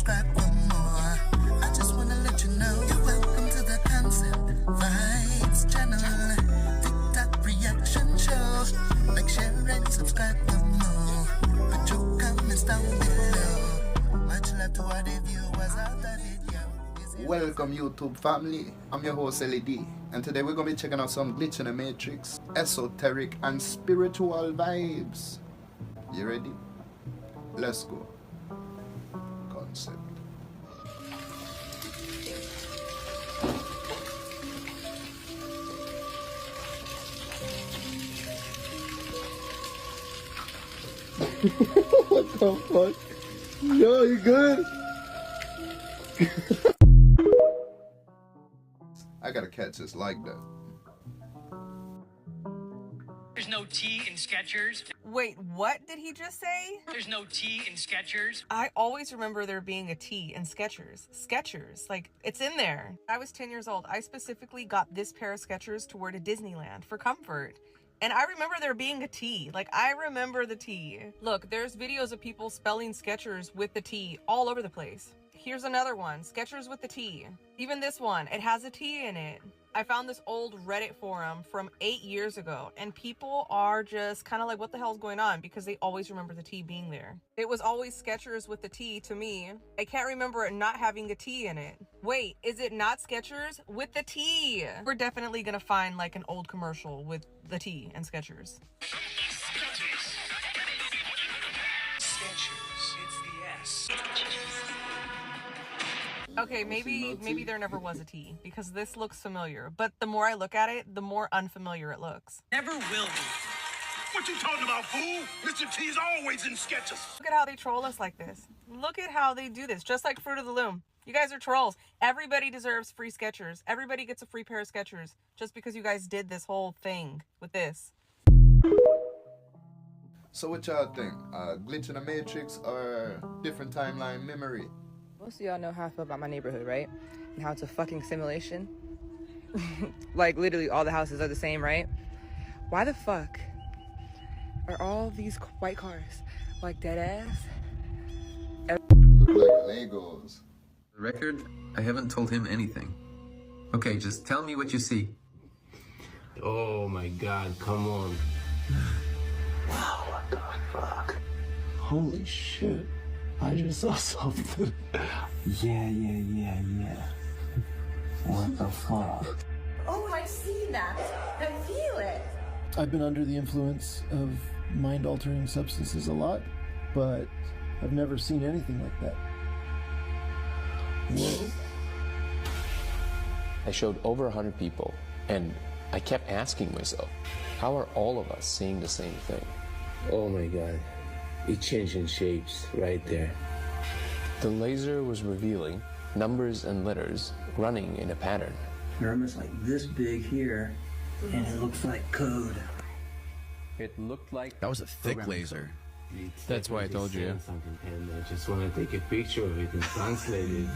subscribe for more. I just wanna let you know you're welcome to the Concept Vibes channel. TikTok reaction show. Like, share, and subscribe for more. Put your comments down below. Much love to all the viewers out there. Welcome YouTube family, I'm your host LED, and today we're going to be checking out some glitch in the matrix, esoteric and spiritual vibes. You ready? Let's go. Concept. What the fuck? Yo, you good? I gotta catch this like that. There's no T in Skechers. Wait, what did he just say? There's no T in Skechers. I always remember there being a T in Skechers. Skechers, like, it's in there. I was 10 years old. I specifically got this pair of Skechers to wear to Disneyland for comfort. And I remember there being a T. Like, I remember the T. Look, there's videos of people spelling Skechers with the T all over the place. Here's another one, Skechers with the T. Even this one, it has a T in it. I found this old Reddit forum from 8 years ago, and people are just kind of like, what the hell's going on? Because they always remember the T being there. It was always Skechers with the T to me. I can't remember it not having a T in it. Wait, is it not Skechers with the T? We're definitely gonna find like an old commercial with the T and Skechers. Skechers. It's the S. Okay, maybe there never was a T, because this looks familiar, but the more I look at it, the more unfamiliar it looks. Never will be. What you talking about, fool? Mr. T's always in sketches. Look at how they troll us like this. Look at how they do this, just like Fruit of the Loom. You guys are trolls. Everybody deserves free Skechers. Everybody gets a free pair of Skechers just because you guys did this whole thing with this. So what y'all think? Glitch in the matrix or different timeline memory? Most of y'all know how I feel about my neighborhood, right? And how it's a fucking simulation. Like, literally all the houses are the same, right? Why the fuck are all these white cars like dead ass? Look like Legos. The record, I haven't told him anything. Okay, just tell me what you see. Oh my god, come on. Wow, what the fuck? Holy shit. I just saw something. Yeah. What the fuck? Oh, I see that. I feel it. I've been under the influence of mind-altering substances a lot, but I've never seen anything like that. Whoa. I showed over 100 people, and I kept asking myself, how are all of us seeing the same thing? Oh my god. It changing shapes right there. The laser was revealing numbers and letters running in a pattern. They're almost like this big here, and it looks like code. It looked like... That was a thick laser. That's why I told you. And I just want to take a picture of it and translate it.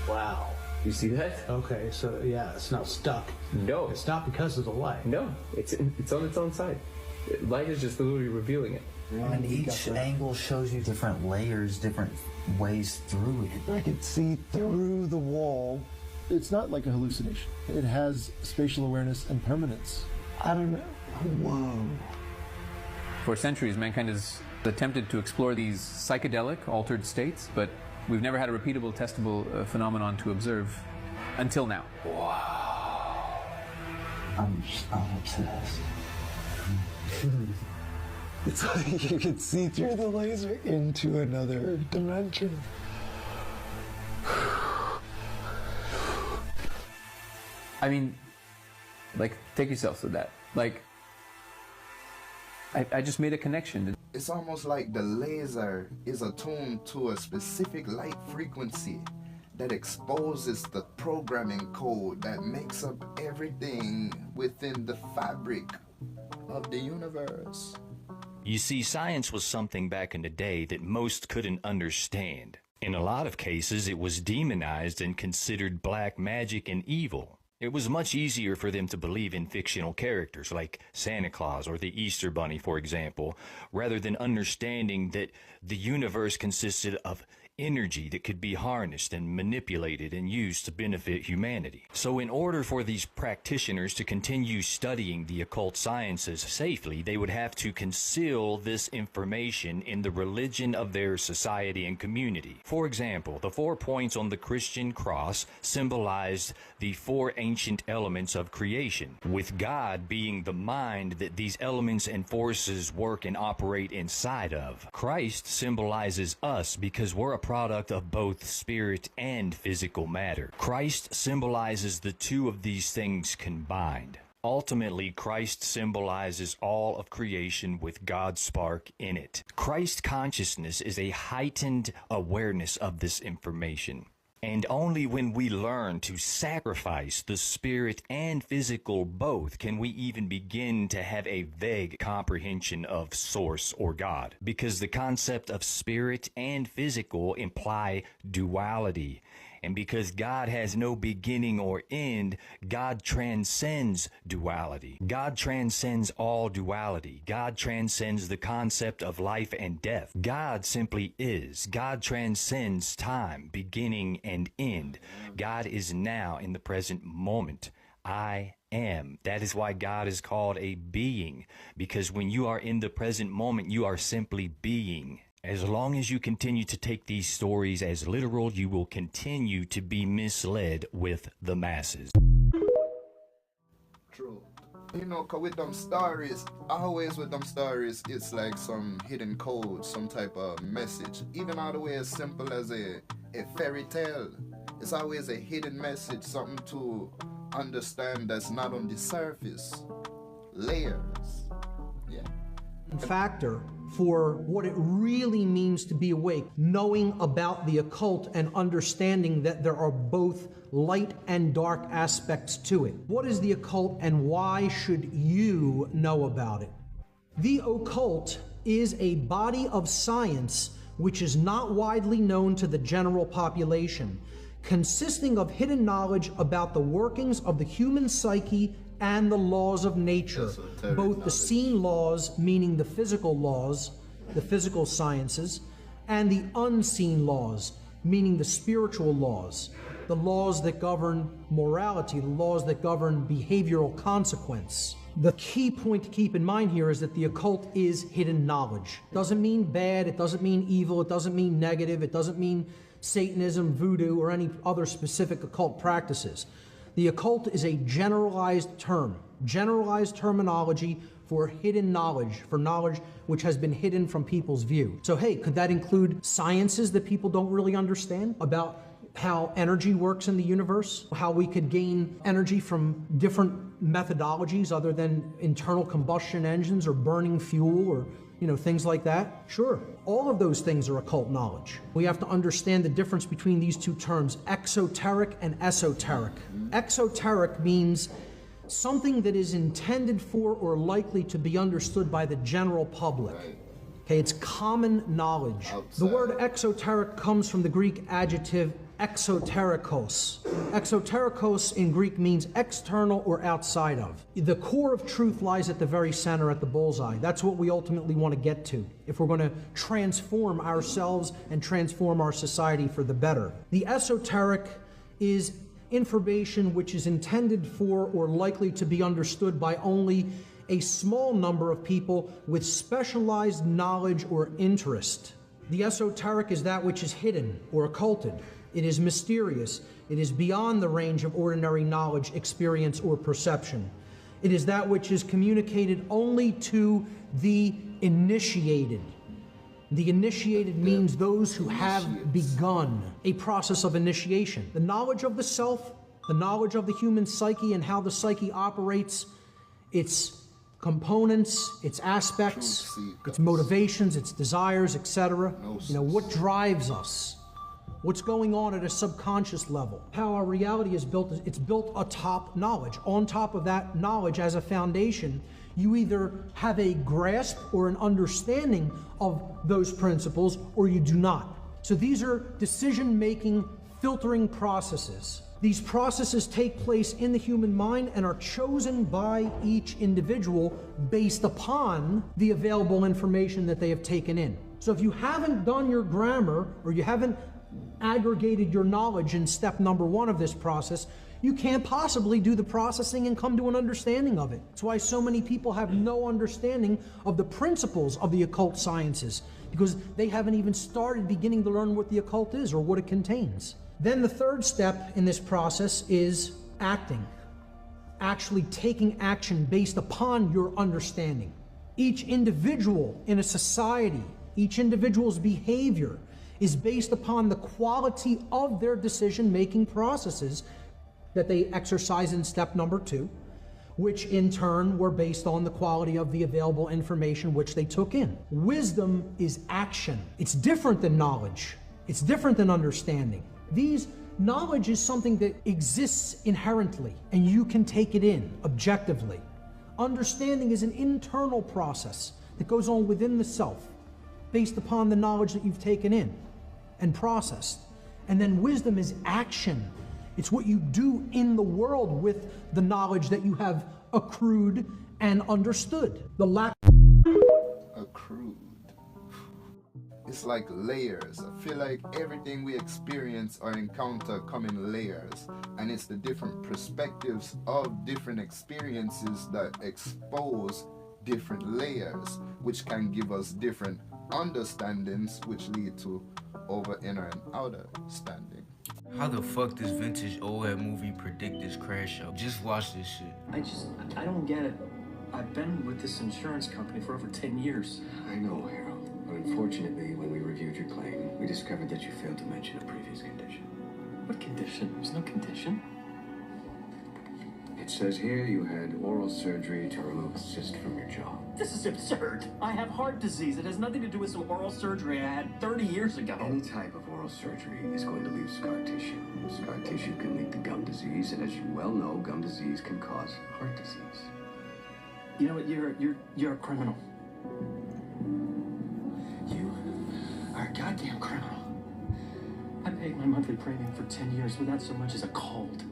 Wow. You see that? Okay, so yeah, it's not stuck. No. It's not because of the light. No, it's on its own side. Light is just literally revealing it. And each angle shows you different layers, different ways through it. I could see through the wall. It's not like a hallucination. It has spatial awareness and permanence. I don't know. Whoa. For centuries, mankind has attempted to explore these psychedelic, altered states, but we've never had a repeatable, testable phenomenon to observe until now. Wow. I'm obsessed. It's like you can see through the laser into another dimension. I mean, like, take yourself to that. Like, I just made a connection. It's almost like the laser is attuned to a specific light frequency that exposes the programming code that makes up everything within the fabric of the universe. You see, science was something back in the day that most couldn't understand. In a lot of cases, it was demonized and considered black magic and evil. It was much easier for them to believe in fictional characters like Santa Claus or the Easter Bunny, for example, rather than understanding that the universe consisted of energy that could be harnessed and manipulated and used to benefit humanity. So in order for these practitioners to continue studying the occult sciences safely, they would have to conceal this information in the religion of their society and community. For example, the 4 points on the Christian cross symbolized the 4 ancient elements of creation, with God being the mind that these elements and forces work and operate inside of. Christ symbolizes us because we're a product of both spirit and physical matter. Christ symbolizes the two of these things combined. Ultimately, Christ symbolizes all of creation with God's spark in it. Christ consciousness is a heightened awareness of this information. And only when we learn to sacrifice the spirit and physical both can we even begin to have a vague comprehension of source or God. Because the concept of spirit and physical imply duality. And because God has no beginning or end, God transcends duality. God transcends all duality. God transcends the concept of life and death. God simply is. God transcends time, beginning and end. God is now in the present moment. I am. That is why God is called a being, because when you are in the present moment, you are simply being. As long as you continue to take these stories as literal, you will continue to be misled with the masses. True. You know, 'cause with them stories, always with them stories, it's like some hidden code, some type of message. Even all the way as simple as a fairy tale. It's always a hidden message, something to understand that's not on the surface. Layers. Yeah. Factor for what it really means to be awake, knowing about the occult and understanding that there are both light and dark aspects to it. What is the occult and why should you know about it? The occult is a body of science which is not widely known to the general population, consisting of hidden knowledge about the workings of the human psyche and the laws of nature, both the seen laws, meaning the physical laws, the physical sciences, and the unseen laws, meaning the spiritual laws, the laws that govern morality, the laws that govern behavioral consequence. The key point to keep in mind here is that the occult is hidden knowledge. It doesn't mean bad, it doesn't mean evil, it doesn't mean negative, it doesn't mean Satanism, voodoo, or any other specific occult practices. The occult is a generalized term, generalized terminology for hidden knowledge, for knowledge which has been hidden from people's view. So hey, could that include sciences that people don't really understand about how energy works in the universe, how we could gain energy from different methodologies other than internal combustion engines or burning fuel or things like that? Sure, all of those things are occult knowledge. We have to understand the difference between these two terms, exoteric and esoteric. Exoteric means something that is intended for or likely to be understood by the general public. Okay, it's common knowledge. The word exoteric comes from the Greek adjective exoterikos. Exoterikos in Greek means external or outside of. The core of truth lies at the very center, at the bullseye. That's what we ultimately want to get to if we're going to transform ourselves and transform our society for the better. The esoteric is information which is intended for or likely to be understood by only a small number of people with specialized knowledge or interest. The esoteric is that which is hidden or occulted. It is mysterious. It is beyond the range of ordinary knowledge, experience, or perception. It is that which is communicated only to the initiated. The initiated means those who have begun a process of initiation. The knowledge of the self, the knowledge of the human psyche and how the psyche operates, its components, its aspects, its motivations, its desires, etc. What drives us? What's going on at a subconscious level? How our reality is built, it's built atop knowledge. On top of that knowledge as a foundation, you either have a grasp or an understanding of those principles or you do not. So these are decision-making, filtering processes. These processes take place in the human mind and are chosen by each individual based upon the available information that they have taken in. So if you haven't done your grammar, or you haven't aggregated your knowledge in step number 1 of this process, you can't possibly do the processing and come to an understanding of it. That's why so many people have no understanding of the principles of the occult sciences, because they haven't even started beginning to learn what the occult is or what it contains. Then the third step in this process is acting. Actually taking action based upon your understanding. Each individual in a society, each individual's behavior is based upon the quality of their decision-making processes that they exercise in step number 2, which in turn were based on the quality of the available information which they took in. Wisdom is action. It's different than knowledge. It's different than understanding. Knowledge is something that exists inherently, and you can take it in objectively. Understanding is an internal process that goes on within the self, based upon the knowledge that you've taken in and processed. And then wisdom is action. It's what you do in the world with the knowledge that you have accrued and understood. Accrued. It's like layers. I feel like everything we experience or encounter come in layers, and it's the different perspectives of different experiences that expose different layers, which can give us different understandings, which lead to over inner and outer standing. How the fuck does vintage OLED movie predict this crash out? Just watch this shit. I don't get it. I've been with this insurance company for over 10 years. I know, Harold. But unfortunately, when we reviewed your claim, we discovered that you failed to mention a previous condition. What condition? There's no condition. It says here you had oral surgery to remove a cyst from your jaw. This is absurd. I have heart disease. It has nothing to do with some oral surgery I had 30 years ago. Any type of oral surgery is going to leave scar tissue. Scar tissue can lead to gum disease, and as you well know, gum disease can cause heart disease. You know what? You're a criminal. You are a goddamn criminal. I paid my monthly premium for 10 years without so much as a cold.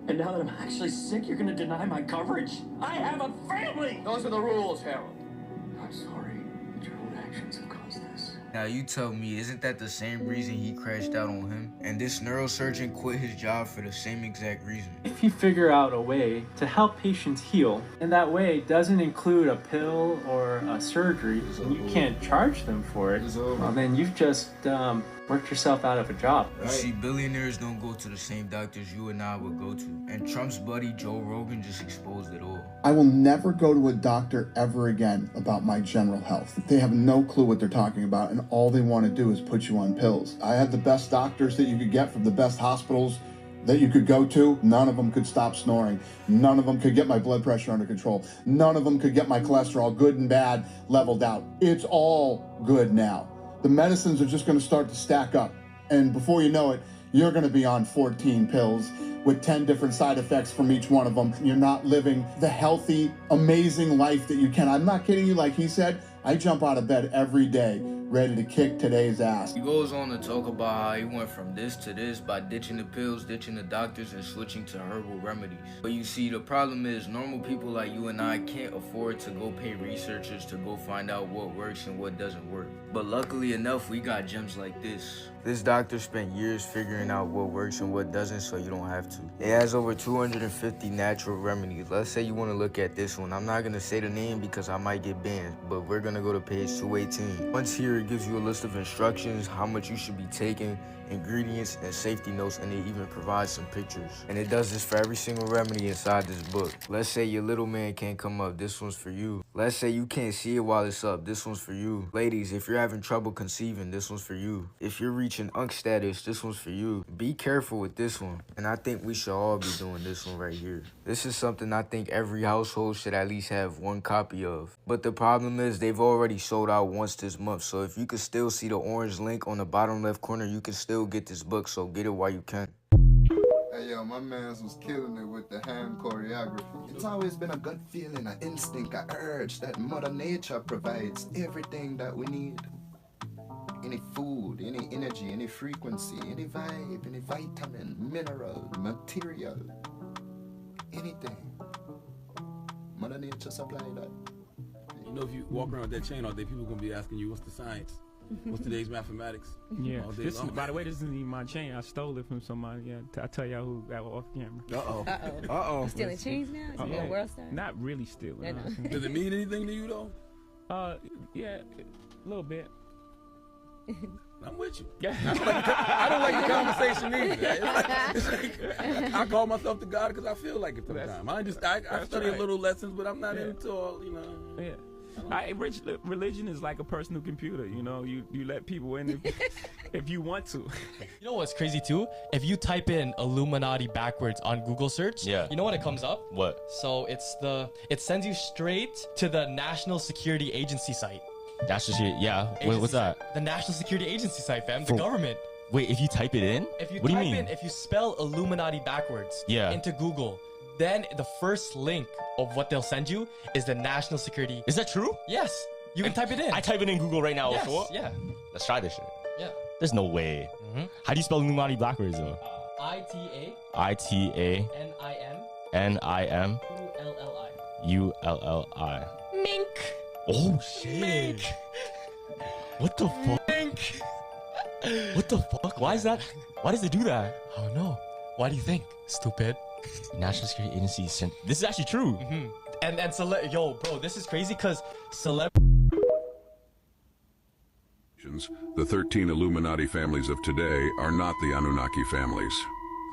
And now that I'm actually sick, you're gonna deny my coverage? I have a family! Those are the rules, Harold. I'm sorry, but your own actions have caused this. Now you tell me, isn't that the same reason he crashed out on him? And this neurosurgeon quit his job for the same exact reason. If you figure out a way to help patients heal, and that way doesn't include a pill or a surgery, and you can't charge them for it, well then you've just worked yourself out of a job. You see, billionaires don't go to the same doctors you and I would go to. And Trump's buddy Joe Rogan just exposed it all. I will never go to a doctor ever again about my general health. They have no clue what they're talking about, and all they want to do is put you on pills. I had the best doctors that you could get from the best hospitals that you could go to. None of them could stop snoring. None of them could get my blood pressure under control. None of them could get my cholesterol, good and bad, leveled out. It's all good now. The medicines are just going to start to stack up. And before you know it, you're going to be on 14 pills with 10 different side effects from each one of them. You're not living the healthy, amazing life that you can. I'm not kidding you. Like he said, I jump out of bed every day ready to kick today's ass. He goes on to talk about how he went from this to this by ditching the pills, ditching the doctors, and switching to herbal remedies. But you see, the problem is normal people like you and I can't afford to go pay researchers to go find out what works and what doesn't work. But luckily enough, we got gems like this. This doctor spent years figuring out what works and what doesn't, so you don't have to. It has over 250 natural remedies. Let's say you want to look at this one. I'm not going to say the name because I might get banned, but we're going to go to page 218. Once here, it gives you a list of instructions, how much you should be taking, ingredients, and safety notes, and it even provides some pictures. And it does this for every single remedy inside this book. Let's say your little man can't come up, this one's for you. Let's say you can't see it while it's up, this one's for you. Ladies, if you're having trouble conceiving, this one's for you. If you're reaching unk status, this one's for you. Be careful with this one. And I think we should all be doing this one right here. This is something I think every household should at least have one copy of. But the problem is they've already sold out once this month, so if you can still see the orange link on the bottom left corner, you can still get this book, so get it while you can. Hey yo, my mans was killing it with the hand choreography. It's always been a gut feeling, an instinct, an urge that Mother Nature provides everything that we need. any food, any energy, any frequency, any vibe, any vitamin, mineral, material, anything. Mother Nature supply that. You know, if you walk around with that chain all day, people are going to be asking you, what's the science? What's today's mathematics? Yeah. All day This, long. by the way, this isn't even my chain. I stole it from somebody. Yeah, I'll tell y'all who got off camera. Uh-oh. Uh-oh. Uh-oh. You stealing chains now? Is it a world star? Not really stealing. Does it mean anything to you, though? Yeah, a little bit. I'm with you. Yeah. I don't like the conversation either. It's like, I call myself the God because I feel like it sometimes. I study a little lessons, but I'm not into all, you know. Yeah. Religion is like a personal computer, you know. You let people in if you want to. You know what's crazy too? If you type in Illuminati backwards on Google search, Yeah. you know what it comes up? What? So it sends you straight to the National Security Agency site. That's just yeah. Wait, what's that? The National Security Agency site, fam. The For- government. Wait, if you type it in? If you What do you type mean? in, if you spell Illuminati backwards Yeah. into Google, then the first link of what they'll send you is the National Security. Is that true? Yes. You can type it in. I type it in Google right now. Yes, Also. yeah. Let's try this shit. Yeah. There's no way. How do you spell Illuminati backwards though? ITA ITA NIM NIM ULLI. ULLI. Mink. Oh shit. Mink. What the fuck? Mink. What the fuck? Why is that? Why does it do that? I don't know. Why do you think? Stupid. National Security Agency sent. This is actually true. And yo, bro, this is crazy because The 13 Illuminati families of today are not the Anunnaki families.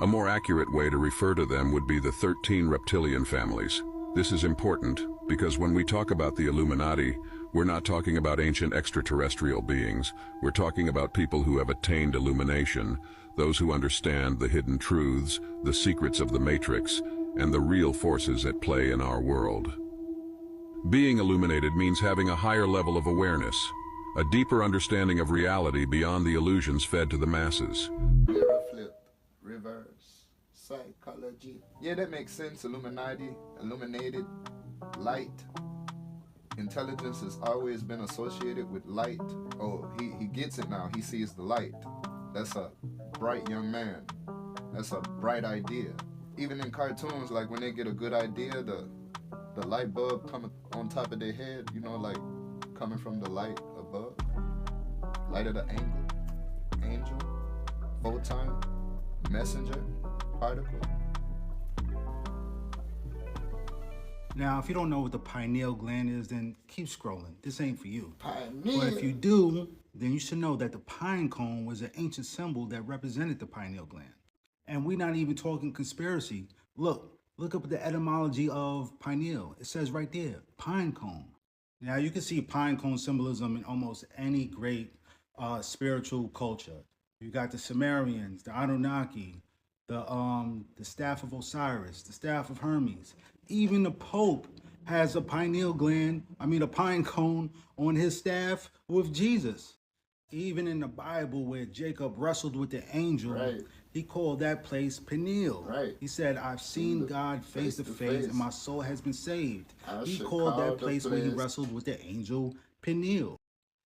A more accurate way to refer to them would be the 13 reptilian families. This is important because when we talk about the Illuminati, we're not talking about ancient extraterrestrial beings. We're talking about people who have attained illumination, those who understand the hidden truths, the secrets of the Matrix, and the real forces at play in our world. Being illuminated means having a higher level of awareness, a deeper understanding of reality beyond the illusions fed to the masses. Mirror flip, reverse, psychology. Yeah, that makes sense. Illuminati, illuminated, light. Intelligence has always been associated with light. Oh, he gets it now. He sees the light. That's a bright young man. That's a bright idea. Even in cartoons, like when they get a good idea, the light bulb coming on top of their head, you know, like coming from the light above. Light at an angel, photon, messenger, particle. Now, if you don't know what the pineal gland is, then keep scrolling. This ain't for you. Pineal. But if you do, then you should know that the pine cone was an ancient symbol that represented the pineal gland. And we're not even talking conspiracy. Look up the etymology of pineal. It says right there, pine cone. Now, you can see pine cone symbolism in almost any great spiritual culture. You got the Sumerians, the Anunnaki, the staff of Osiris, the staff of Hermes. Even the Pope has a pineal gland, a pine cone on his staff with Jesus. Even in the Bible where Jacob wrestled with the angel, he called that place Peniel. He said, I've seen God face to face and my soul has been saved. He called that place where he wrestled with the angel Peniel.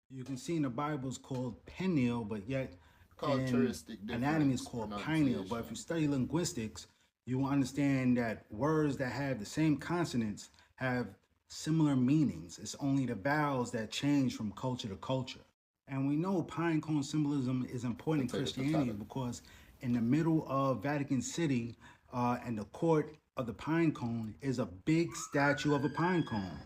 You can see in the Bible it's called Peniel, but yet in anatomy is called pineal. But if you study linguistics, you will understand that words that have the same consonants have similar meanings. It's only the vowels that change from culture to culture. And we know pine cone symbolism is important in Christianity because in the middle of Vatican City and the court of the pine cone is a big statue of a pine cone.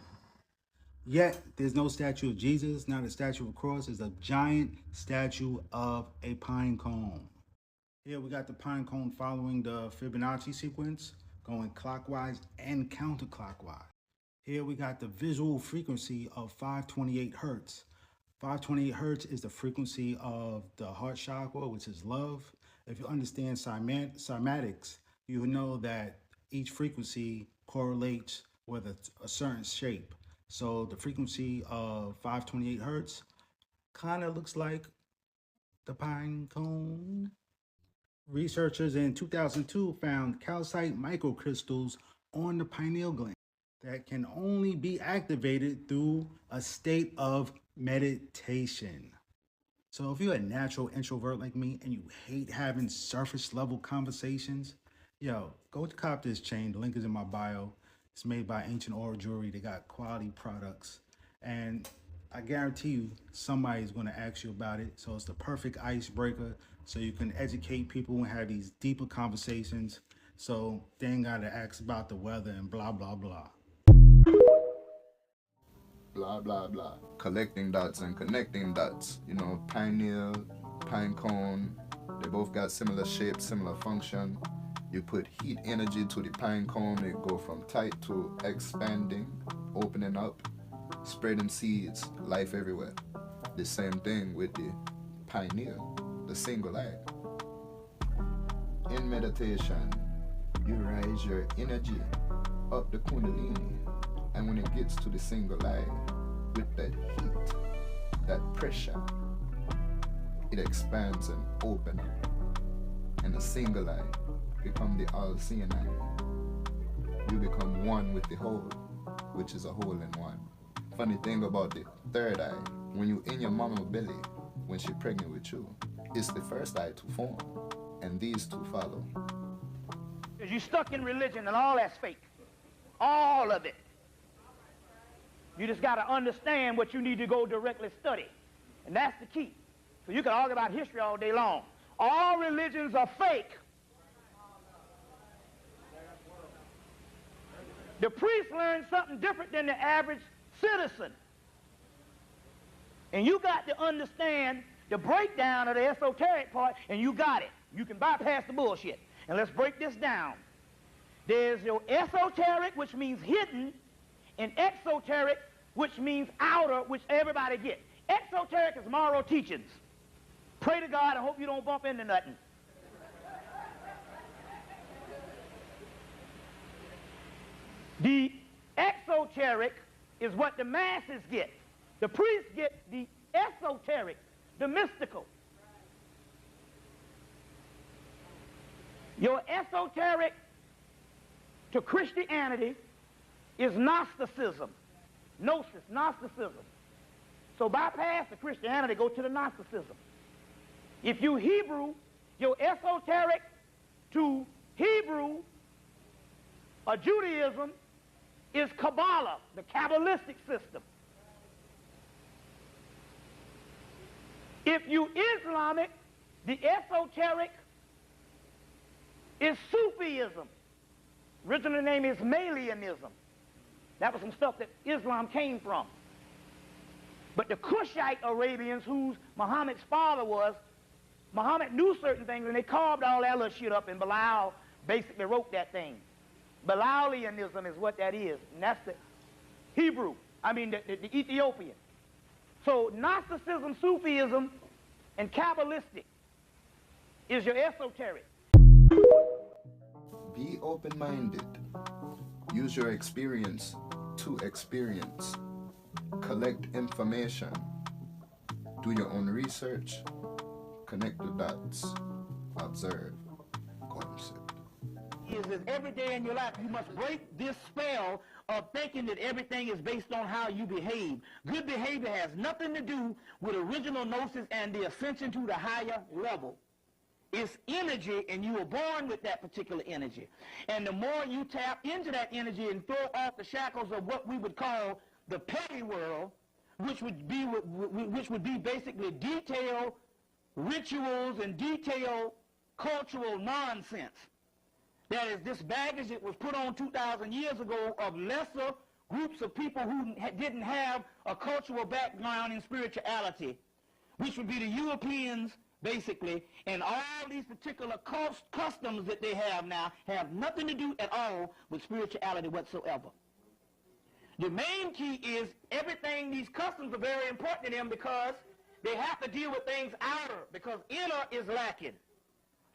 Yet there's no statue of Jesus, not a statue of a cross. It's a giant statue of a pine cone. Here we got the pine cone following the Fibonacci sequence, going clockwise and counterclockwise. Here we got the visual frequency of 528 hertz. 528 hertz is the frequency of the heart chakra, which is love. If you understand cymatics, you know that each frequency correlates with a certain shape. So the frequency of 528 hertz kind of looks like the pine cone. Researchers in 2002 found calcite microcrystals on the pineal gland that can only be activated through a state of meditation. So if you're a natural introvert like me and you hate having surface level conversations, yo, go to cop this chain. The link is in my bio. It's made by Ancient Aura Jewelry. They got quality products. And I guarantee you somebody's going to ask you about it. So it's the perfect icebreaker so you can educate people and have these deeper conversations. So they ain't got to ask about the weather and blah, blah, blah. Blah, blah, blah. Collecting dots and connecting dots. You know, pineal, pine cone, they both got similar shape, similar function. You put heat energy to the pine cone, it go from tight to expanding, opening up, spreading seeds, life everywhere. The same thing with the pineal, the single eye. In meditation, you raise your energy up the kundalini, and when it gets to the single eye, with that heat, that pressure, it expands and opens up. And the single eye become the all-seeing eye. You become one with the whole, which is a whole in one. Funny thing about the third eye, when you in your mama's belly, when she's pregnant with you, it's the first eye to form, and these two follow. Because you're stuck in religion and all that's fake. All of it. You just got to understand what you need to go directly study. And that's the key. So you can argue about history all day long. All religions are fake. The priest learned something different than the average citizen. And you got to understand the breakdown of the esoteric part, and you got it. You can bypass the bullshit. And let's break this down. There's your esoteric, which means hidden, and exoteric, which means outer, which everybody gets. Exoteric is moral teachings. Pray to God and hope you don't bump into nothing. The exoteric is what the masses get. The priests get the esoteric, the mystical. Your esoteric to Christianity is Gnosticism. Gnosis, Gnosticism. So bypass the Christianity, go to the Gnosticism. If you Hebrew, your esoteric to Hebrew or Judaism is Kabbalah, the Kabbalistic system. If you Islamic, the esoteric is Sufism. Original name is Malianism. That was some stuff that Islam came from. But the Cushite Arabians, whose Muhammad's father was, Muhammad knew certain things, and they carved all that little shit up, and Bilal basically wrote that thing. Bilalianism is what that is, and that's the Hebrew, the Ethiopian. So Gnosticism, Sufism, and Kabbalistic is your esoteric. Be open-minded. Use your experience to experience. Collect information. Do your own research. Connect the dots. Observe. Concept. Is that every day in your life you must break this spell of thinking that everything is based on how you behave. Good behavior has nothing to do with original gnosis and the ascension to the higher level. It's energy, and you were born with that particular energy. And the more you tap into that energy and throw off the shackles of what we would call the petty world, which would be basically detailed rituals and detailed cultural nonsense. That is, this baggage that was put on 2,000 years ago of lesser groups of people who didn't have a cultural background in spirituality, which would be the Europeans, basically, and all these particular customs that they have now have nothing to do at all with spirituality whatsoever. The main key is everything, these customs are very important to them because they have to deal with things outer, because inner is lacking.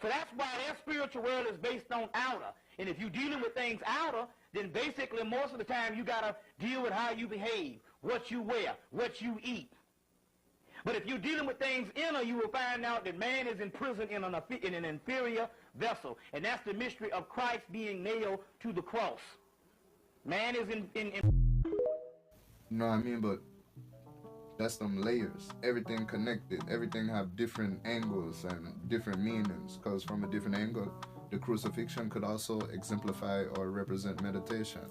So that's why their spiritual world is based on outer. And if you're dealing with things outer, then basically most of the time you got to deal with how you behave, what you wear, what you eat. But if you're dealing with things inner, you will find out that man is imprisoned in an inferior vessel. And that's the mystery of Christ being nailed to the cross. Man is in... No, I mean, but That's them layers. Everything connected. Everything have different angles and different meanings. Because from a different angle, the crucifixion could also exemplify or represent meditation.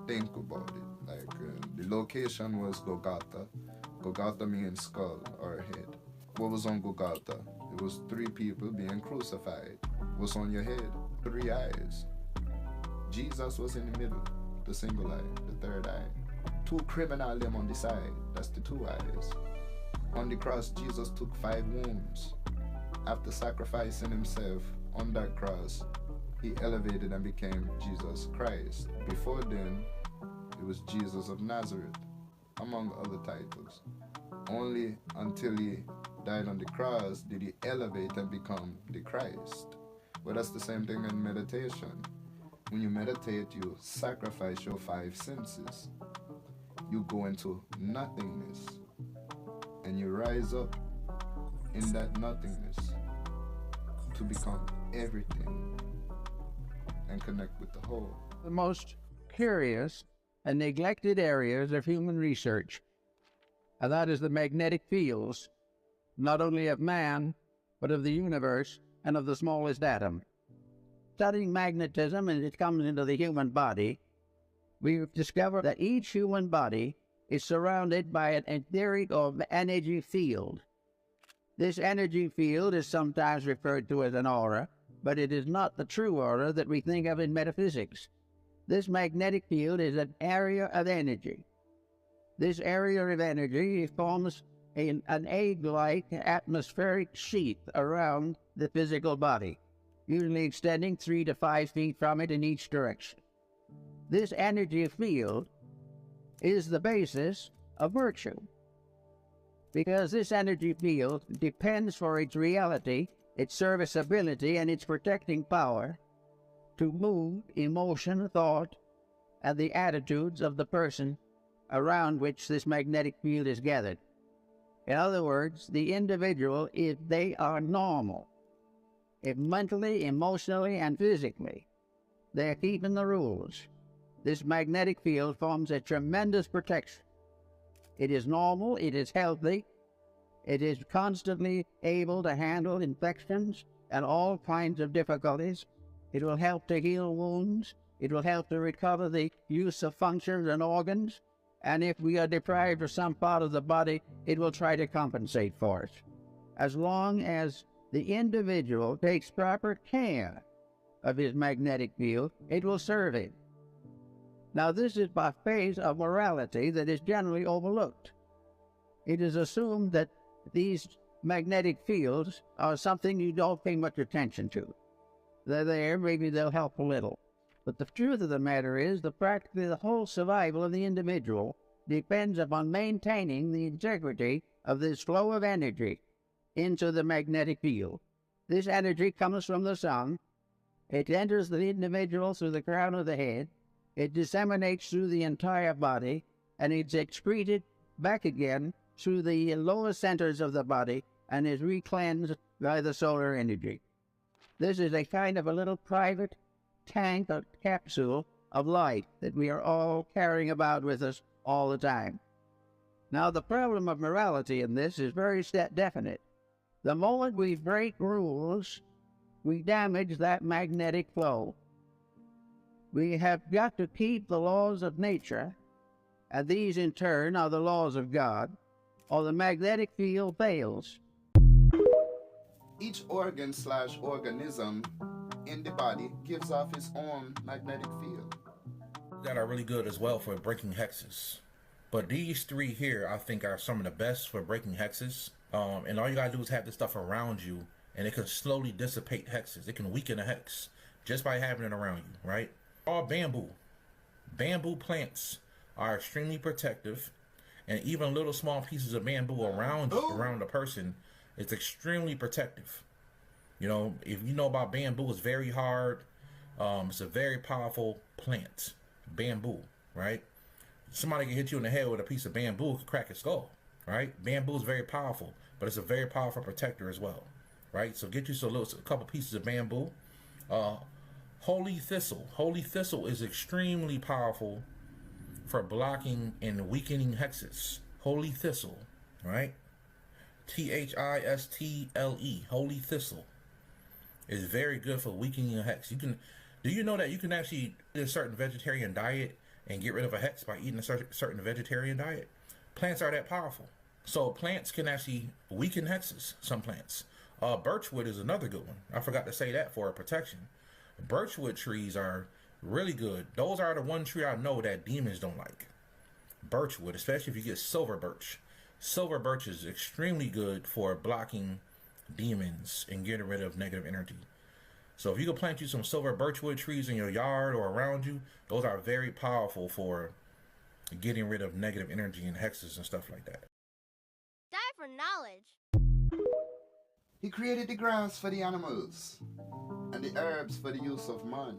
Think about it. Like the location was Golgotha. Golgotha means skull or head. What was on Golgotha? It was 3 people being crucified. What's on your head? 3 eyes. Jesus was in the middle, the single eye, the third eye. 2 criminal them on the side, that's the 2 eyes. On the cross, Jesus took 5 wounds. After sacrificing himself on that cross, he elevated and became Jesus Christ. Before then, it was Jesus of Nazareth, among other titles. Only until he died on the cross did he elevate and become the Christ. But that's the same thing in meditation. When you meditate, you sacrifice your 5 senses. You go into nothingness, and you rise up in that nothingness to become everything and connect with the whole. The most curious and neglected areas of human research, and that is the magnetic fields, not only of man, but of the universe and of the smallest atom. Studying magnetism as it comes into the human body, we've discovered that each human body is surrounded by an etheric or energy field. This energy field is sometimes referred to as an aura, but it is not the true aura that we think of in metaphysics. This magnetic field is an area of energy. This area of energy forms an egg-like atmospheric sheath around the physical body, usually extending 3 to 5 feet from it in each direction. This energy field is the basis of virtue, because this energy field depends for its reality, its serviceability, and its protecting power to move emotion, thought, and the attitudes of the person around which this magnetic field is gathered. In other words, the individual, if they are normal, if mentally, emotionally, and physically, they're keeping the rules, this magnetic field forms a tremendous protection. It is normal, it is healthy, it is constantly able to handle infections and all kinds of difficulties. It will help to heal wounds. It will help to recover the use of functions and organs. And if we are deprived of some part of the body, it will try to compensate for it. As long as the individual takes proper care of his magnetic field, it will serve him. Now, this is by phase of morality that is generally overlooked. It is assumed that these magnetic fields are something you don't pay much attention to. They're there, maybe they'll help a little. But the truth of the matter is that practically the whole survival of the individual depends upon maintaining the integrity of this flow of energy into the magnetic field. This energy comes from the sun. It enters the individual through the crown of the head. It disseminates through the entire body, and it's excreted back again through the lower centers of the body and is recleansed by the solar energy. This is a kind of a little private tank or capsule of light that we are all carrying about with us all the time. Now, the problem of morality in this is very definite. The moment we break rules, we damage that magnetic flow. We have got to keep the laws of nature, and these in turn are the laws of God, or the magnetic field fails. Each organ/organism in the body gives off its own magnetic field. That are really good as well for breaking hexes. But these 3 here, I think, are some of the best for breaking hexes. And all you gotta do is have this stuff around you, and it can slowly dissipate hexes. It can weaken a hex just by having it around you, right? All bamboo. Bamboo plants are extremely protective, and even little small pieces of bamboo around a person is extremely protective. You know, if you know about bamboo, it's very hard. It's a very powerful plant. Bamboo, right? Somebody can hit you in the head with a piece of bamboo, could crack your skull, right? Bamboo is very powerful, but it's a very powerful protector as well, right? So get you a couple pieces of bamboo. Holy thistle. Holy thistle is extremely powerful for blocking and weakening hexes. Holy thistle. right? Thistle, holy thistle, is very good for weakening a hex. Do you know that you can actually eat a certain vegetarian diet and get rid of a hex by eating a certain vegetarian diet? Plants are that powerful. So plants can actually weaken hexes, some plants. Birchwood is another good one. I forgot to say that for protection. Birchwood trees are really good. Those are the one tree I know that demons don't like. Birchwood, especially if you get silver birch. Silver birch is extremely good for blocking demons and getting rid of negative energy. So if you can plant you some silver birchwood trees in your yard or around you, those are very powerful for getting rid of negative energy and hexes and stuff like that. Die for knowledge. He created the grass for the animals and the herbs for the use of man.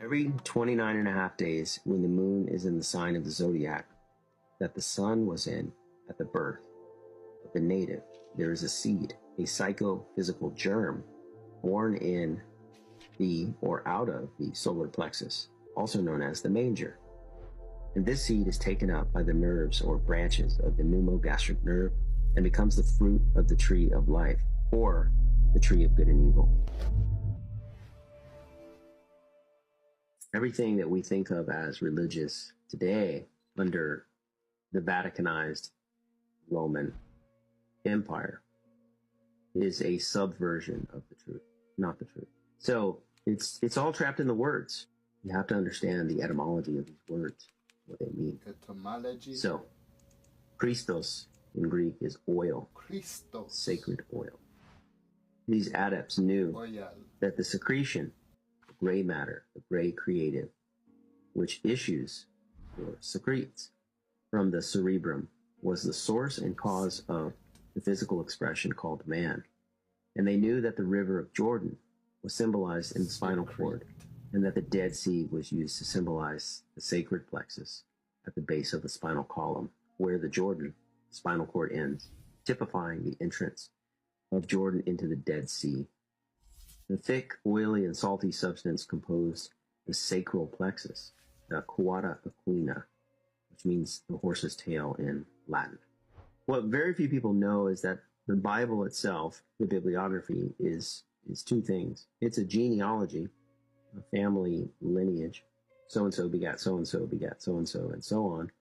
Every 29.5 days, when the moon is in the sign of the zodiac that the sun was in at the birth of the native, there is a seed, a psychophysical germ, born in the or out of the solar plexus, also known as the manger. And this seed is taken up by the nerves or branches of the pneumogastric nerve and becomes the fruit of the tree of life, or the tree of good and evil. Everything that we think of as religious today under the Vaticanized Roman Empire is a subversion of the truth, not the truth. So it's all trapped in the words. You have to understand the etymology of these words, what they mean. Etymology. So, Christos in Greek is oil, Christos. Sacred oil. These adepts knew that the secretion, the gray matter, the gray creative, which issues or secretes from the cerebrum, was the source and cause of the physical expression called man. And they knew that the river of Jordan was symbolized in the spinal cord, and that the Dead Sea was used to symbolize the sacred plexus at the base of the spinal column, where the Jordan spinal cord ends, typifying the entrance of Jordan into the Dead Sea. The thick, oily, and salty substance composed the sacral plexus, the quadra equina, which means the horse's tail in Latin. What very few people know is that the Bible itself, the bibliography, is two things. It's a genealogy, a family lineage. So-and-so begat so-and-so begat so-and-so, and so on.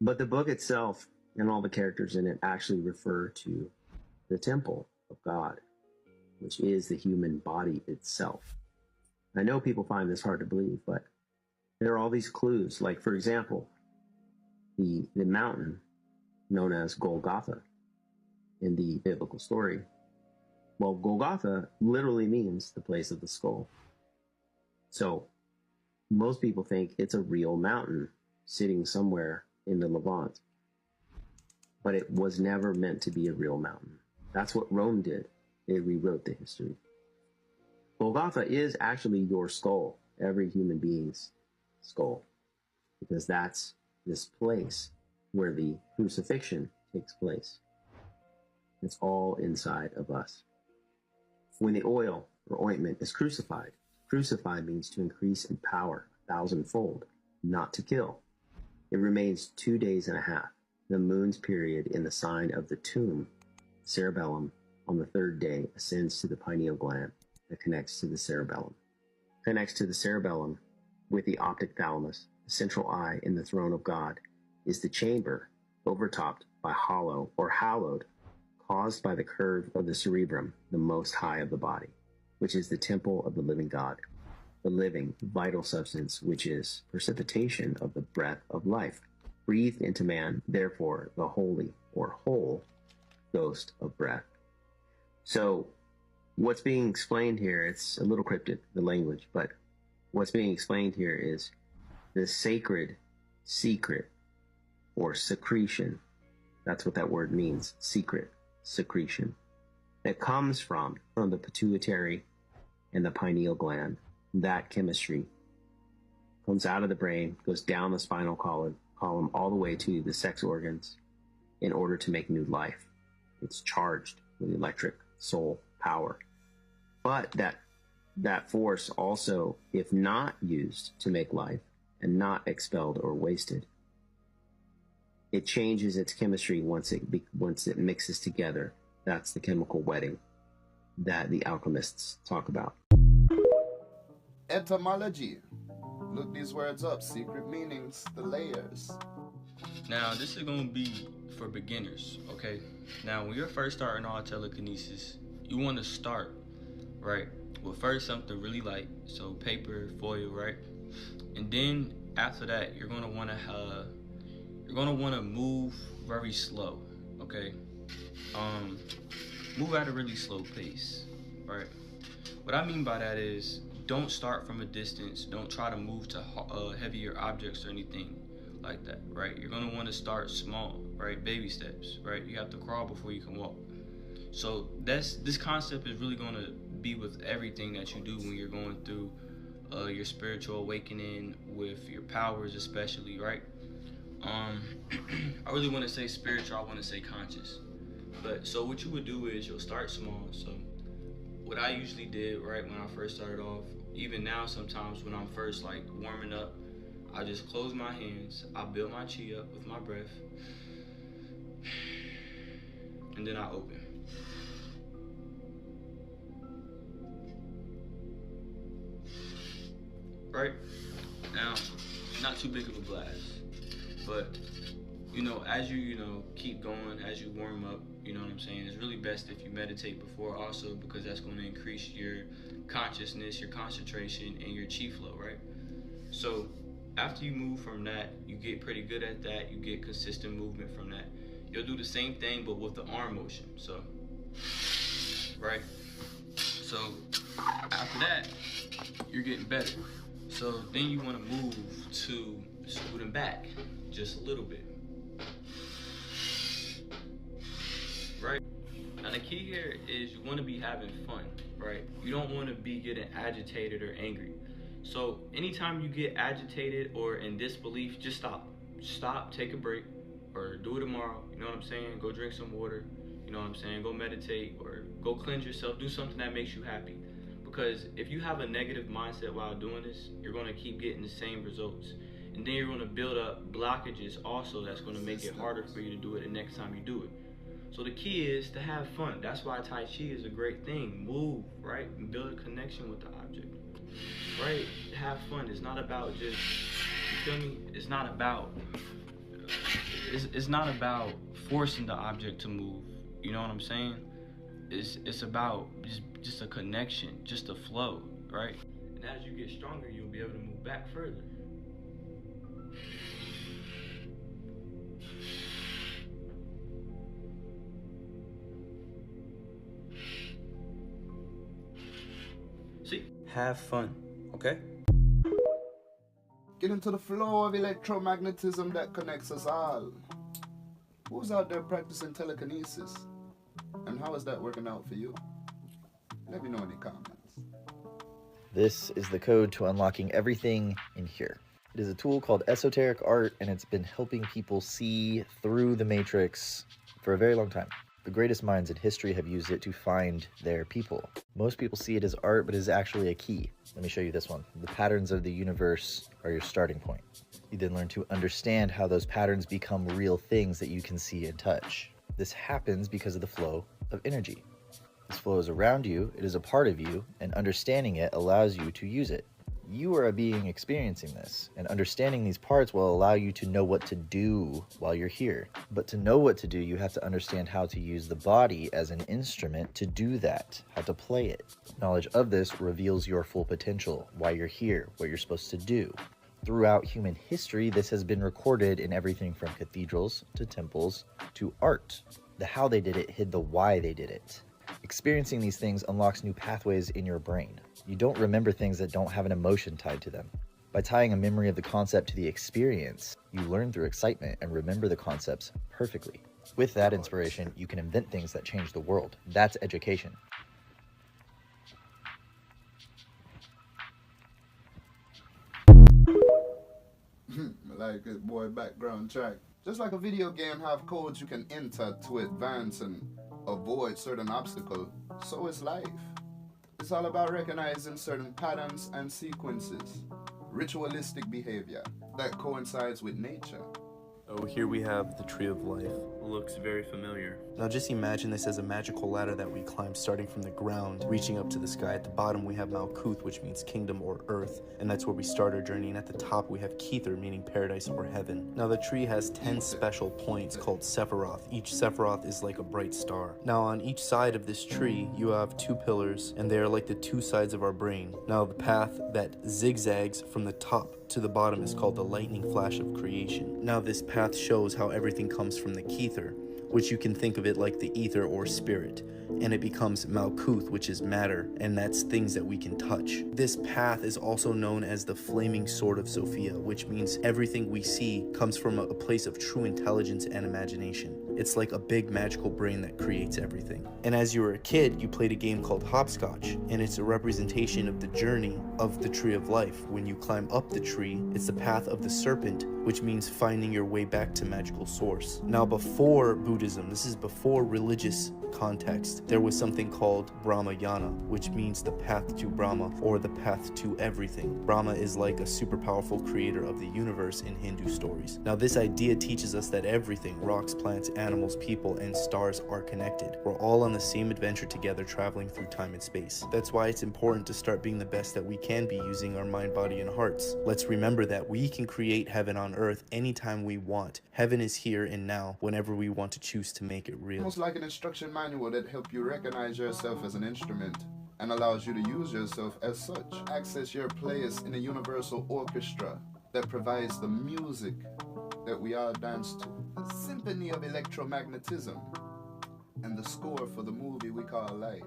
But the book itself and all the characters in it actually refer to the temple of God, which is the human body itself. I know people find this hard to believe, but there are all these clues. Like, for example, the mountain known as Golgotha in the biblical story. Well, Golgotha literally means the place of the skull. So most people think it's a real mountain sitting somewhere in the Levant. But it was never meant to be a real mountain. That's what Rome did. They rewrote the history. Golgotha is actually your skull, every human being's skull, because that's this place where the crucifixion takes place. It's all inside of us. When the oil or ointment is crucified, crucify means to increase in power 1,000-fold, not to kill. It remains 2 days and a half, the moon's period in the sign of the tomb, cerebellum. On the third day, ascends to the pineal gland that connects to the cerebellum. Connects to the cerebellum with the optic thalamus, the central eye in the throne of God, is the chamber overtopped by hollow or hallowed, caused by the curve of the cerebrum, the most high of the body, which is the temple of the living God, the living, vital substance, which is precipitation of the breath of life, breathed into man, therefore the holy or whole ghost of breath. So what's being explained here, it's a little cryptic, the language, but what's being explained here is the sacred secret or secretion. That's what that word means, secret, secretion. That comes from the pituitary and the pineal gland. That chemistry comes out of the brain, goes down the spinal column all the way to the sex organs in order to make new life. It's charged with electric soul power. But that force also, if not used to make life and not expelled or wasted, it changes its chemistry once it mixes together. That's the chemical wedding that the alchemists talk about. Etymology. Look these words up. Secret meanings, the layers. Now, this is going to be for beginners, okay? Now, when you're first starting all telekinesis, you want to start, right, with first something really light, so paper, foil, right? And then after that, you're going to want to move very slow, okay? Move at a really slow pace, right? What I mean by that is, don't start from a distance. Don't try to move to heavier objects or anything like that, right? You're gonna want to start small, right? Baby steps, right? You have to crawl before you can walk. So this concept is really gonna be with everything that you do when you're going through your spiritual awakening with your powers, especially, right? I really want to say spiritual. I want to say conscious. But so what you would do is you'll start small. So what I usually did, right, when I first started off, even now sometimes when I'm first like warming up, I just close my hands, I build my chi up with my breath, and then I open. Right? Now, not too big of a blast, but as you keep going, as you warm up, you know what I'm saying, it's really best if you meditate before also, because that's going to increase your consciousness, your concentration, and your chi flow, right? So after you move from that, you get pretty good at that, you get consistent movement from that. You'll do the same thing but with the arm motion. So, right? So after that, you're getting better. So then you want to move to scooting back just a little bit. Right? Now the key here is you want to be having fun, right? You don't want to be getting agitated or angry. So anytime you get agitated or in disbelief, just stop. Stop, take a break, or do it tomorrow. You know what I'm saying? Go drink some water. You know what I'm saying? Go meditate or go cleanse yourself. Do something that makes you happy. Because if you have a negative mindset while doing this, you're going to keep getting the same results. And then you're going to build up blockages also that's going to make it harder for you to do it the next time you do it. So the key is to have fun. That's why Tai Chi is a great thing. Move, right? And build a connection with the object. Right? Have fun. It's not about just, you feel me? It's not about forcing the object to move. You know what I'm saying? It's about just a connection, just a flow, right? And as you get stronger, you'll be able to move back further. See, have fun, okay? Get into the flow of electromagnetism that connects us all. Who's out there practicing telekinesis? And how is that working out for you? Let me know in the comments. This is the code to unlocking everything in here. It is a tool called Esoteric Art, and it's been helping people see through the Matrix for a very long time. The greatest minds in history have used it to find their people. Most people see it as art, but it is actually a key. Let me show you this one. The patterns of the universe are your starting point. You then learn to understand how those patterns become real things that you can see and touch. This happens because of the flow of energy. This flow is around you, it is a part of you, and understanding it allows you to use it. You are a being experiencing this, and understanding these parts will allow you to know what to do while you're here. But to know what to do, you have to understand how to use the body as an instrument to do that, how to play it. Knowledge of this reveals your full potential, why you're here, what you're supposed to do. Throughout human history, this has been recorded in everything from cathedrals to temples to art. The how they did it hid the why they did it. Experiencing these things unlocks new pathways in your brain. You don't remember things that don't have an emotion tied to them. By tying a memory of the concept to the experience, you learn through excitement and remember the concepts perfectly. With that inspiration, you can invent things that change the world. That's education. I like it, boy, background track. Just like a video game have codes you can enter to advance and avoid certain obstacles, so is life. It's all about recognizing certain patterns and sequences, ritualistic behavior that coincides with nature. Oh, here we have the Tree of Life. Looks very familiar. Now just imagine this as a magical ladder that we climb starting from the ground, reaching up to the sky. At the bottom we have Malkuth, which means kingdom or earth, and that's where we start our journey. And at the top we have Kether, meaning paradise or heaven. Now the tree has 10 special points called Sephiroth. Each Sephiroth is like a bright star. Now on each side of this tree you have 2 pillars, and they are like the 2 sides of our brain. Now the path that zigzags from the top to the bottom is called the lightning flash of creation. Now this path shows how everything comes from the Kether, which you can think of it like the ether or spirit, and it becomes Malkuth, which is matter, and that's things that we can touch. This path is also known as the flaming sword of Sophia, which means everything we see comes from a place of true intelligence and imagination. It's like a big magical brain that creates everything. And as you were a kid, you played a game called hopscotch, and it's a representation of the journey of the Tree of Life. When you climb up the tree, it's the path of the serpent, which means finding your way back to magical source. Now before Buddhism, this is before religious context, there was something called Brahmayana, which means the path to Brahma, or the path to everything. Brahma is like a super powerful creator of the universe in Hindu stories. Now this idea teaches us that everything, rocks, plants, animals, people, and stars are connected. We're all on the same adventure together, traveling through time and space. That's why it's important to start being the best that we can be using our mind, body, and hearts. Let's remember that we can create heaven on earth anytime we want. Heaven is here and now, whenever we want to choose to make it real. Almost like an instruction manual that helps you recognize yourself as an instrument and allows you to use yourself as such. Access your place in a universal orchestra that provides the music that we all dance to. A symphony of electromagnetism and the score for the movie we call life.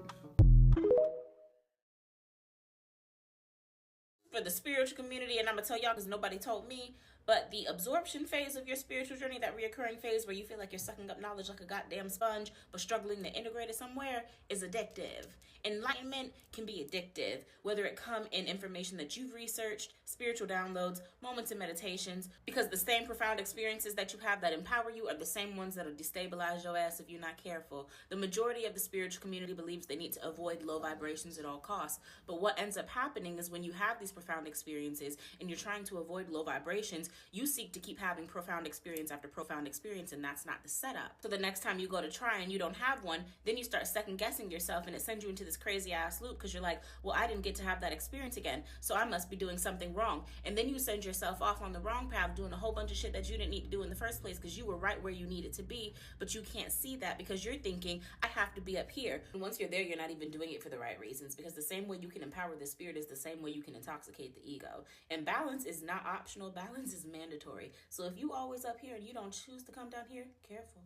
For the spiritual community, and I'm gonna tell y'all because nobody told me, but the absorption phase of your spiritual journey, that reoccurring phase where you feel like you're sucking up knowledge like a goddamn sponge but struggling to integrate it somewhere, is addictive. Enlightenment can be addictive, whether it come in information that you've researched, spiritual downloads, moments and meditations, because the same profound experiences that you have that empower you are the same ones that'll destabilize your ass if you're not careful. The majority of the spiritual community believes they need to avoid low vibrations at all costs, but what ends up happening is when you have these profound experiences and you're trying to avoid low vibrations, you seek to keep having profound experience after profound experience, and that's not the setup. So the next time you go to try and you don't have one, then you start second guessing yourself, and it sends you into this crazy ass loop because you're like, well, I didn't get to have that experience again, so I must be doing something wrong. And then you send yourself off on the wrong path, doing a whole bunch of shit that you didn't need to do in the first place because you were right where you needed to be, but you can't see that because you're thinking, I have to be up here. And once you're there, you're not even doing it for the right reasons, because the same way you can empower the spirit is the same way you can intoxicate the ego. And balance is not optional, balance is mandatory. So if you always up here and you don't choose to come down here, careful.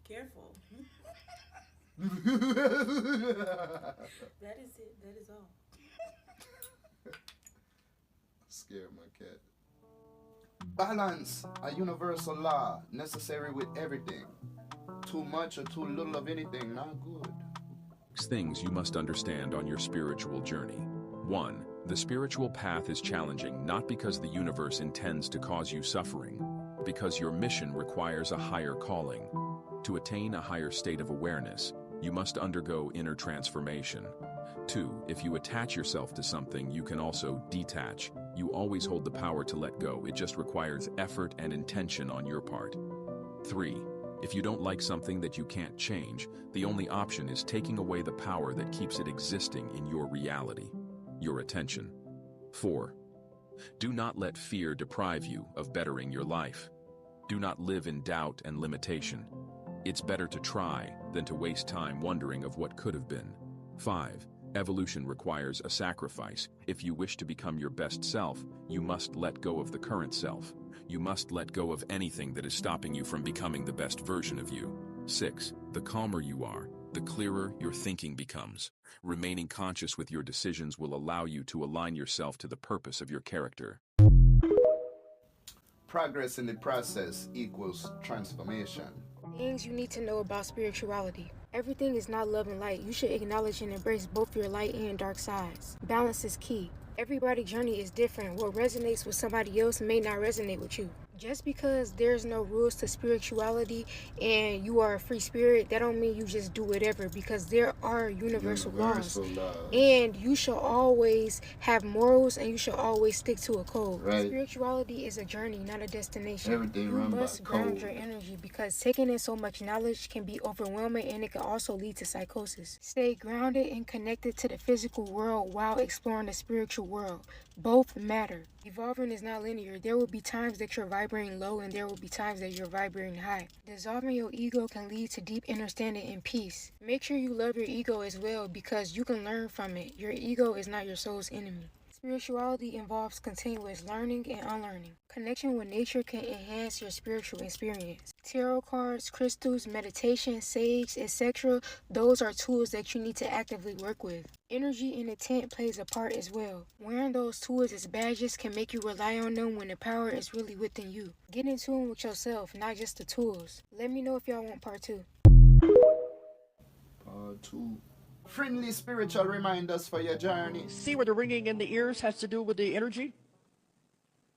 Careful. That is it. That is all. Scared my cat. Balance, a universal law, necessary with everything. Too much or too little of anything, not good. Things you must understand on your spiritual journey. 1. The spiritual path is challenging not because the universe intends to cause you suffering, because your mission requires a higher calling. To attain a higher state of awareness, you must undergo inner transformation. 2. If you attach yourself to something, you can also detach. You always hold the power to let go. It just requires effort and intention on your part. 3. If you don't like something that you can't change, the only option is taking away the power that keeps it existing in your reality, your attention. 4. Do not let fear deprive you of bettering your life. Do not live in doubt and limitation. It's better to try than to waste time wondering of what could have been. 5. Evolution requires a sacrifice. If you wish to become your best self, you must let go of the current self. You must let go of anything that is stopping you from becoming the best version of you. 6. The calmer you are, the clearer your thinking becomes. Remaining conscious with your decisions will allow you to align yourself to the purpose of your character. Progress in the process equals transformation. Things you need to know about spirituality. Everything is not love and light. You should acknowledge and embrace both your light and dark sides. Balance is key. Everybody's journey is different. What resonates with somebody else may not resonate with you. Just because there's no rules to spirituality and you are a free spirit, that don't mean you just do whatever, because there are universal laws. And you shall always have morals and you shall always stick to a code. Right. Spirituality is a journey, not a destination. Everything you run by must ground code. your energy, because taking in so much knowledge can be overwhelming and it can also lead to psychosis. Stay grounded and connected to the physical world while exploring the spiritual world. Both matter. Evolving is not linear. There will be times that you're vibrating low and there will be times that you're vibrating high. Dissolving your ego can lead to deep understanding and peace. Make sure you love your ego as well, because you can learn from it. Your ego is not your soul's enemy. Spirituality involves continuous learning and unlearning. Connection with nature can enhance your spiritual experience. Tarot cards, crystals, meditation, sage, etc. Those are tools that you need to actively work with. Energy and intent plays a part as well. Wearing those tools as badges can make you rely on them when the power is really within you. Get in tune with yourself, not just the tools. Let me know if y'all want part 2. Part 2. Friendly spiritual reminders for your journey. See where the ringing in the ears has to do with the energy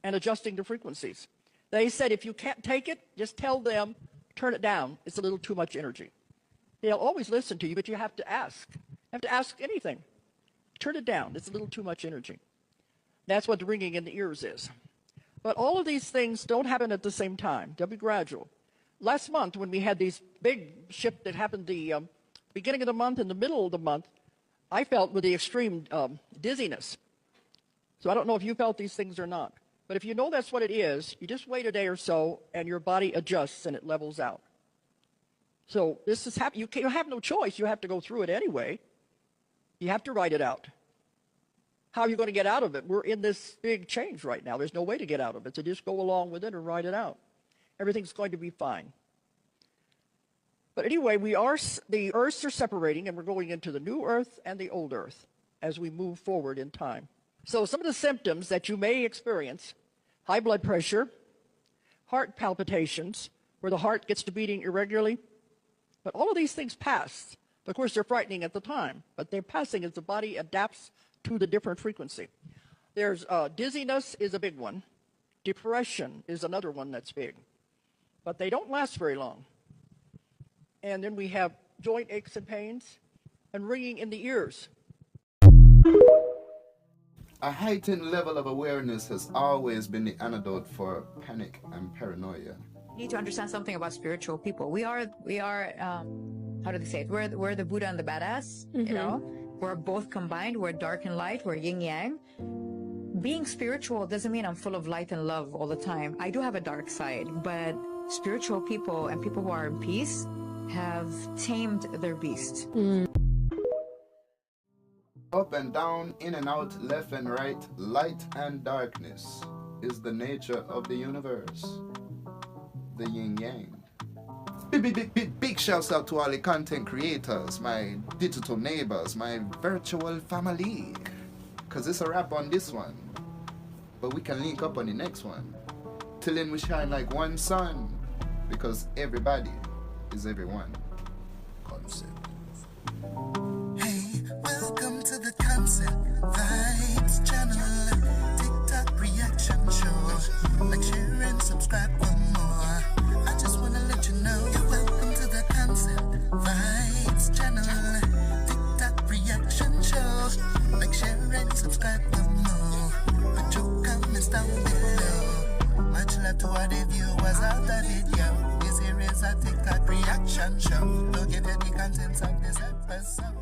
and adjusting the frequencies. They said if you can't take it, just tell them, turn it down. It's a little too much energy. They'll always listen to you, but you have to ask. You have to ask anything. Turn it down. It's a little too much energy. That's what the ringing in the ears is. But all of these things don't happen at the same time. They'll be gradual. Last month, when we had these big shift that happened the beginning of the month and the middle of the month, I felt with the extreme dizziness. So I don't know if you felt these things or not. But if you know that's what it is, you just wait a day or so and your body adjusts and it levels out. So this is happening. You have no choice. You have to go through it anyway. You have to write it out. How are you going to get out of it? We're in this big change right now. There's no way to get out of it. So just go along with it and write it out. Everything's going to be fine. But anyway, the Earths are separating, and we're going into the new Earth and the old Earth as we move forward in time. So some of the symptoms that you may experience: high blood pressure, heart palpitations, where the heart gets to beating irregularly. But all of these things pass. Of course, they're frightening at the time, but they're passing as the body adapts to the different frequency. There's dizziness is a big one. Depression is another one that's big. But they don't last very long. And then we have joint aches and pains and ringing in the ears. A heightened level of awareness has always been the antidote for panic and paranoia. You need to understand something about spiritual people. We are how do they say it? We're the Buddha and the badass, you know? We're both combined. We're dark and light. We're yin yang. Being spiritual doesn't mean I'm full of light and love all the time. I do have a dark side, but spiritual people and people who are in peace have tamed their beast. Up and down, in and out, left and right, light and darkness is the nature of the universe. The yin yang. Big shouts out to all the content creators, my digital neighbors, my virtual family. Cause it's a wrap on this one. But we can link up on the next one. Till then we shine like one sun. Because everybody is everyone. Concept. Hey, welcome to the Concept Vibes channel. TikTok reaction show. Like, share, and subscribe for more. I just wanna let you know you're welcome to the Concept Vibes channel. TikTok reaction show. Like, share, and subscribe for more. Put your comments down below. Much love to all the viewers out the video. This here is a TikTok reaction show. Don't get any contents of this episode.